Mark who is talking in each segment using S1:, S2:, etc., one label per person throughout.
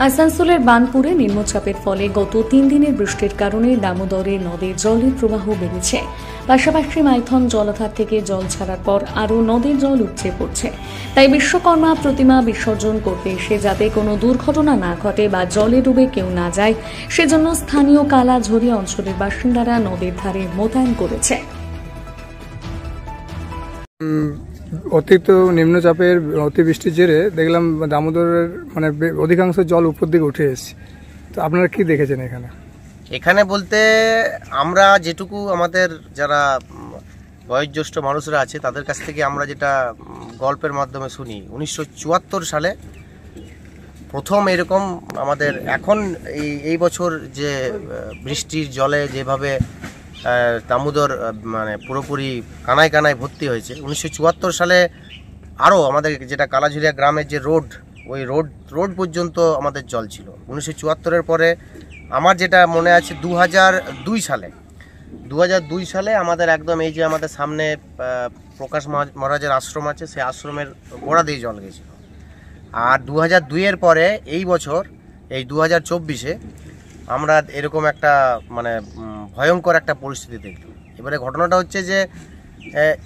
S1: আসানসোলের বানপুরে নিম্নচাপের ফলে গত 3 দিনের বৃষ্টির কারণে দামোদরে নদীর জলের প্রবাহ বেড়েছে। পাশাপাশি মাইথন জলাধার থেকে জল ছাড়ার পর আরও নদীর জল উপচে পড়ছে। তাই বিশ্বকর্মা প্রতিমা বিসর্জন করতে এসে যাতে কোনো দুর্ঘটনা না ঘটে বা জলে ডুবে কেউ না যায়, সেজন্য স্থানীয় কালাঝুরি অঞ্চলের বাসিন্দারা নদীর ধারে মোতায়েন করেছে।
S2: অতিরিক্ত নিম্নচাপের অতিবৃষ্টির জেরে দেখলাম দামোদরের অধিকাংশ জল উপর দিকে উঠে এসেছে। তো আপনারা কি দেখেছেন
S3: এখানে বলতে আমরা যেটুকু আমাদের যারা বয়োজ্যেষ্ঠ মানুষরা আছে তাদের কাছ থেকে আমরা যেটা গল্পের মাধ্যমে শুনি, 1974 সালে প্রথম এরকম আমাদের এখন এই বছর যে বৃষ্টির জলে যেভাবে দামোদর পুরোপুরি কানায় কানায় ভর্তি হয়েছে, 1974 সালে আরও আমাদের যেটা কালাঝুরিয়া গ্রামের যে রোড, ওই রোড পর্যন্ত আমাদের জল ছিল। 1974-এর পরে আমার যেটা মনে আছে 2002 সালে আমাদের একদম এই যে আমাদের সামনে প্রকাশ মহারাজের আশ্রম আছে, সেই আশ্রমের গোড়া দিয়ে জল গেছিল। আর 2002-এর পরে এই বছর এই 2024-এ আমরা এরকম একটা ভয়ঙ্কর একটা পরিস্থিতি দেখলাম। এবারে ঘটনাটা হচ্ছে যে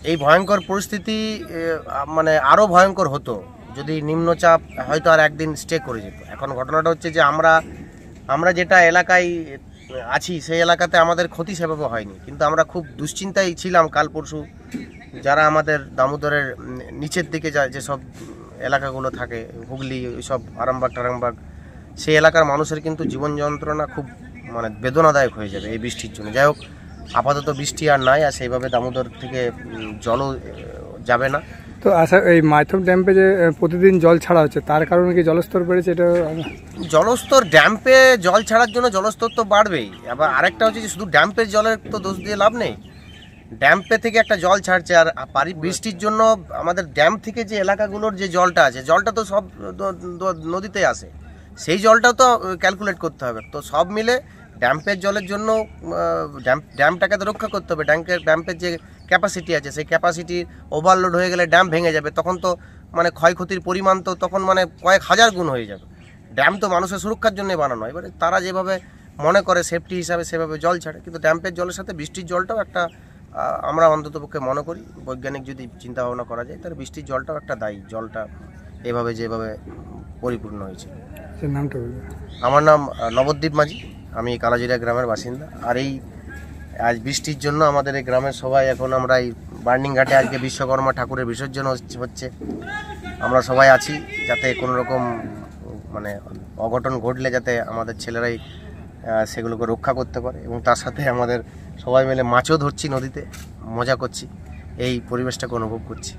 S3: এই ভয়ঙ্কর পরিস্থিতি আরও ভয়ঙ্কর হতো যদি নিম্নচাপ হয়তো আর একদিন স্টে করে যেত। এখন ঘটনাটা হচ্ছে যে আমরা যেটা এলাকায় আছি সেই এলাকাতে আমাদের ক্ষতি সেভাবে হয়নি, কিন্তু আমরা খুব দুশ্চিন্তায় ছিলাম কাল পরশু। যারা আমাদের দামোদরের নিচের দিকে যেসব এলাকাগুলো থাকে, হুগলি, ওইসব আরামবাগ সেই এলাকার মানুষের কিন্তু জীবন যন্ত্রণা খুব বেদনাদায়ক হয়ে যাবে এই বৃষ্টির জন্য। যাই হোক, আপাতত বৃষ্টি আর নাই, আর সেইভাবে দামোদর থেকে জলও যাবে না।
S2: তো আচ্ছা, এই মাইথন ড্যাম্পে যে প্রতিদিন জল ছাড়া হচ্ছে তার কারণে কি জলস্তর বেড়েছে? এটা
S3: জলস্তর ড্যাম্পে জল ছাড়ার জন্য জলস্তর তো বাড়বেই। আবার আরেকটা হচ্ছে যে শুধু ড্যাম্পের জলের তো দোষ দিয়ে লাভ নেই। ড্যাম্পে থেকে একটা জল ছাড়ছে, আর বৃষ্টির জন্য আমাদের ড্যাম থেকে যে এলাকাগুলোর যে জলটা আছে, জলটা তো সব নদীতে আসে, সেই জলটাও তো ক্যালকুলেট করতে হবে। তো সব মিলে ড্যাম্পের জলের জন্য ড্যামটাকে তো রক্ষা করতে হবে। ড্যাম্পের যে ক্যাপাসিটি আছে, সেই ক্যাপাসিটি ওভারলোড হয়ে গেলে ড্যাম ভেঙে যাবে, তখন তো ক্ষয়ক্ষতির পরিমাণ তো তখন কয়েক হাজার গুণ হয়ে যাবে। ড্যাম তো মানুষের সুরক্ষার জন্যই বানানো। এবারে তারা যেভাবে মনে করে সেফটি হিসাবে সেভাবে জল ছাড়ে, কিন্তু ড্যাম্পের জলের সাথে বৃষ্টির জলটাও একটা, আমরা অন্ততপক্ষে মনে করি, বৈজ্ঞানিক যদি চিন্তা ভাবনা করা যায়, তাহলে বৃষ্টির জলটাও একটা দায়ী। জলটা এভাবে যেভাবে পরিপূর্ণ হয়েছে।
S2: নামটা?
S3: আমার নাম নবদ্বীপ মাঝি, আমি কালাঝুরিয়া গ্রামের বাসিন্দা। আর আজ বৃষ্টির জন্য আমাদের এই গ্রামের সবাই, এখন আমরা এই বার্নিং ঘাটে আজকে বিশ্বকর্মা ঠাকুরের বিসর্জন হচ্ছে। আমরা সবাই আছি যাতে কোনো রকম অঘটন ঘটলে যাতে আমাদের ছেলেরাই সেগুলোকে রক্ষা করতে পারে, এবং তার সাথে আমাদের সবাই মিলে মাছও ধরছি, নদীতে মজা করছি, এই পরিবেশটাকে অনুভব করছি।